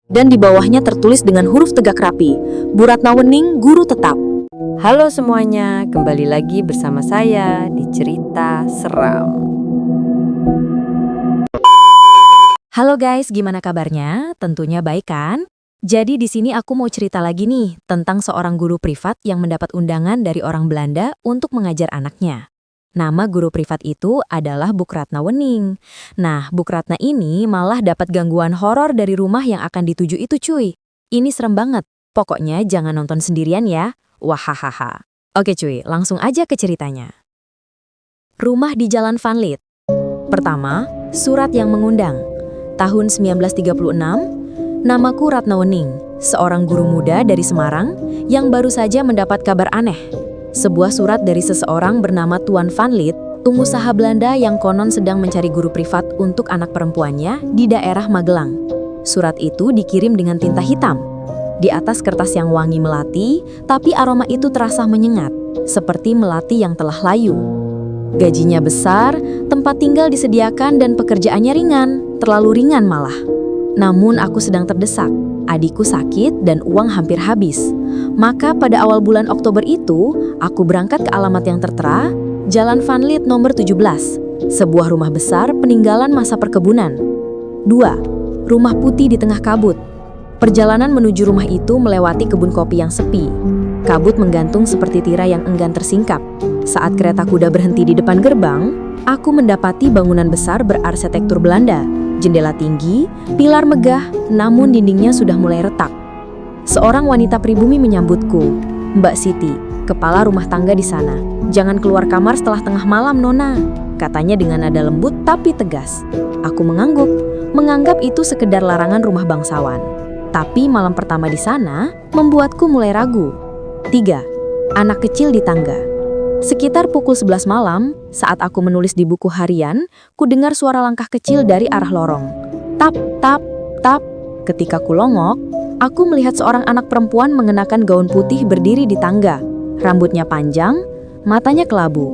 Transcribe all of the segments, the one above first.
Dan di bawahnya tertulis dengan huruf tegak rapi, Bu Ratnawening, guru tetap. Halo semuanya, kembali lagi bersama saya di Cerita Seram. Halo guys, gimana kabarnya? Tentunya baik kan? Jadi di sini aku mau cerita lagi nih tentang seorang guru privat yang mendapat undangan dari orang Belanda untuk mengajar anaknya. Nama guru privat itu adalah Bu Ratnawening. Nah, Bu Ratna ini malah dapat gangguan horor dari rumah yang akan dituju itu cuy. Ini serem banget. Pokoknya jangan nonton sendirian ya. Wahahaha. Oke cuy, langsung aja ke ceritanya. Rumah di Jalan Van Lith. Pertama, surat yang mengundang. Tahun 1936, namaku Ratnawening, seorang guru muda dari Semarang yang baru saja mendapat kabar aneh. Sebuah surat dari seseorang bernama Tuan Van Lith, pengusaha Belanda yang konon sedang mencari guru privat untuk anak perempuannya di daerah Magelang. Surat itu dikirim dengan tinta hitam. Di atas kertas yang wangi melati, tapi aroma itu terasa menyengat, seperti melati yang telah layu. Gajinya besar, tempat tinggal disediakan dan pekerjaannya ringan, terlalu ringan malah. Namun aku sedang terdesak. Adikku sakit dan uang hampir habis. Maka pada awal bulan Oktober itu, aku berangkat ke alamat yang tertera, Jalan Van Lith nomor 17, sebuah rumah besar peninggalan masa perkebunan. 2. Rumah putih di tengah kabut. Perjalanan menuju rumah itu melewati kebun kopi yang sepi. Kabut menggantung seperti tirai yang enggan tersingkap. Saat kereta kuda berhenti di depan gerbang, aku mendapati bangunan besar berarsitektur Belanda. Jendela tinggi, pilar megah, namun dindingnya sudah mulai retak. Seorang wanita pribumi menyambutku. Mbak Siti, kepala rumah tangga di sana. Jangan keluar kamar setelah tengah malam, Nona. Katanya dengan nada lembut tapi tegas. Aku mengangguk, menganggap itu sekedar larangan rumah bangsawan. Tapi malam pertama di sana membuatku mulai ragu. 3. Anak kecil di tangga. Sekitar pukul 11 malam, saat aku menulis di buku harian, ku dengar suara langkah kecil dari arah lorong. Tap, tap, tap. Ketika ku longok, aku melihat seorang anak perempuan mengenakan gaun putih berdiri di tangga. Rambutnya panjang, matanya kelabu.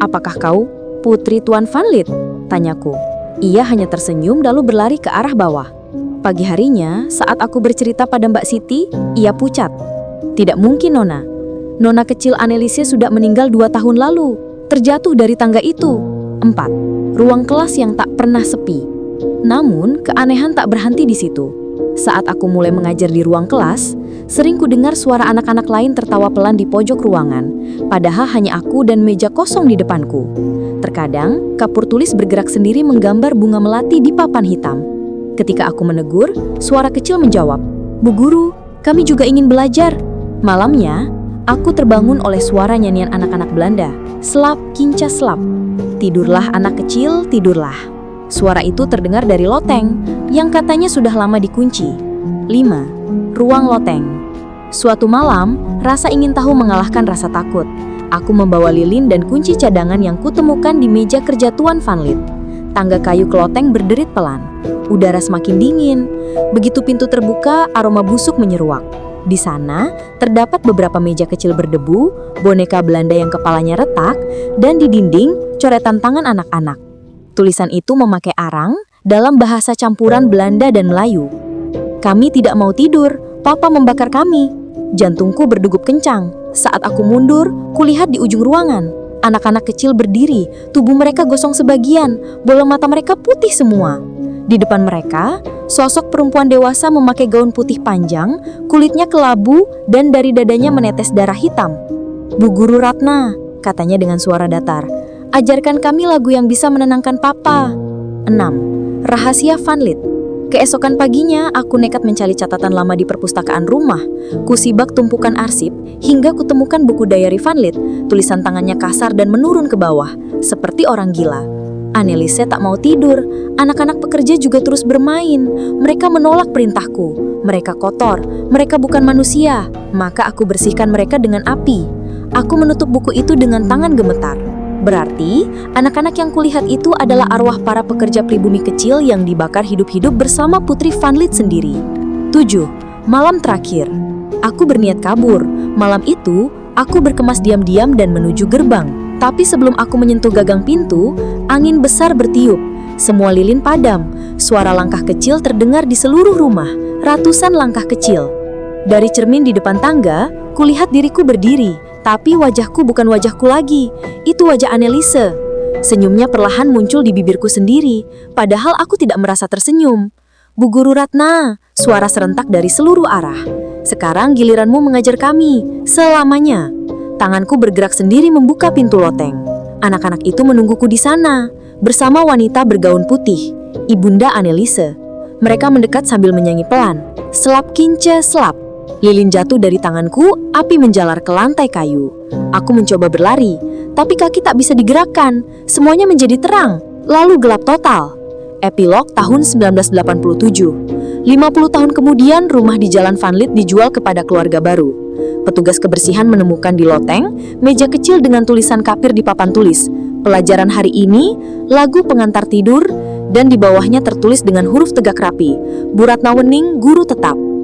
Apakah kau putri Tuan Van Lith? Tanyaku. Ia hanya tersenyum lalu berlari ke arah bawah. Pagi harinya, saat aku bercerita pada Mbak Siti, ia pucat. Tidak mungkin, Nona. Nona kecil Anneliese sudah meninggal 2 tahun lalu, terjatuh dari tangga itu. 4. Ruang kelas yang tak pernah sepi. Namun, keanehan tak berhenti di situ. Saat aku mulai mengajar di ruang kelas, sering ku dengar suara anak-anak lain tertawa pelan di pojok ruangan, padahal hanya aku dan meja kosong di depanku. Terkadang, kapur tulis bergerak sendiri menggambar bunga melati di papan hitam. Ketika aku menegur, suara kecil menjawab, "Bu Guru, kami juga ingin belajar." Malamnya, aku terbangun oleh suara nyanyian anak-anak Belanda. Slap, kinca, slap. Tidurlah anak kecil, tidurlah. Suara itu terdengar dari loteng, yang katanya sudah lama dikunci. 5. Ruang loteng. Suatu malam, rasa ingin tahu mengalahkan rasa takut. Aku membawa lilin dan kunci cadangan yang kutemukan di meja kerja Tuan Van Lith. Tangga kayu ke loteng berderit pelan. Udara semakin dingin. Begitu pintu terbuka, aroma busuk menyeruak. Di sana, terdapat beberapa meja kecil berdebu, boneka Belanda yang kepalanya retak, dan di dinding, coretan tangan anak-anak. Tulisan itu memakai arang dalam bahasa campuran Belanda dan Melayu. "Kami tidak mau tidur, Papa membakar kami." Jantungku berdegup kencang. Saat aku mundur, kulihat di ujung ruangan. Anak-anak kecil berdiri, tubuh mereka gosong sebagian, bola mata mereka putih semua. Di depan mereka, sosok perempuan dewasa memakai gaun putih panjang, kulitnya kelabu, dan dari dadanya menetes darah hitam. "Bu Guru Ratna," katanya dengan suara datar, "ajarkan kami lagu yang bisa menenangkan Papa." 6. Rahasia Van Lith. Keesokan paginya, aku nekat mencari catatan lama di perpustakaan rumah. Kusibak tumpukan arsip, hingga kutemukan buku diary Van Lith. Tulisan tangannya kasar dan menurun ke bawah, seperti orang gila. Anneliese tak mau tidur, anak-anak pekerja juga terus bermain. Mereka menolak perintahku. Mereka kotor, mereka bukan manusia. Maka aku bersihkan mereka dengan api. Aku menutup buku itu dengan tangan gemetar. Berarti, anak-anak yang kulihat itu adalah arwah para pekerja pribumi kecil yang dibakar hidup-hidup bersama putri Van Lith sendiri. 7. Malam terakhir. Aku berniat kabur. Malam itu, aku berkemas diam-diam dan menuju gerbang. Tapi sebelum aku menyentuh gagang pintu, angin besar bertiup. Semua lilin padam. Suara langkah kecil terdengar di seluruh rumah. Ratusan langkah kecil. Dari cermin di depan tangga, kulihat diriku berdiri. Tapi wajahku bukan wajahku lagi. Itu wajah Anneliese. Senyumnya perlahan muncul di bibirku sendiri. Padahal aku tidak merasa tersenyum. Bu Guru Ratna, suara serentak dari seluruh arah. Sekarang giliranmu mengajar kami. Selamanya. Tanganku bergerak sendiri membuka pintu loteng. Anak-anak itu menungguku di sana. Bersama wanita bergaun putih, Ibunda Anneliese. Mereka mendekat sambil menyanyi pelan. Selap kince selap. Lilin jatuh dari tanganku, api menjalar ke lantai kayu. Aku mencoba berlari, tapi kaki tak bisa digerakkan. Semuanya menjadi terang, lalu gelap total. Epilog tahun 1987. 50 tahun kemudian, rumah di Jalan Van Lith dijual kepada keluarga baru. Petugas kebersihan menemukan di loteng meja kecil dengan tulisan kapir di papan tulis. Pelajaran hari ini, lagu pengantar tidur, dan di bawahnya tertulis dengan huruf tegak rapi. Bu Ratna Wening, guru tetap.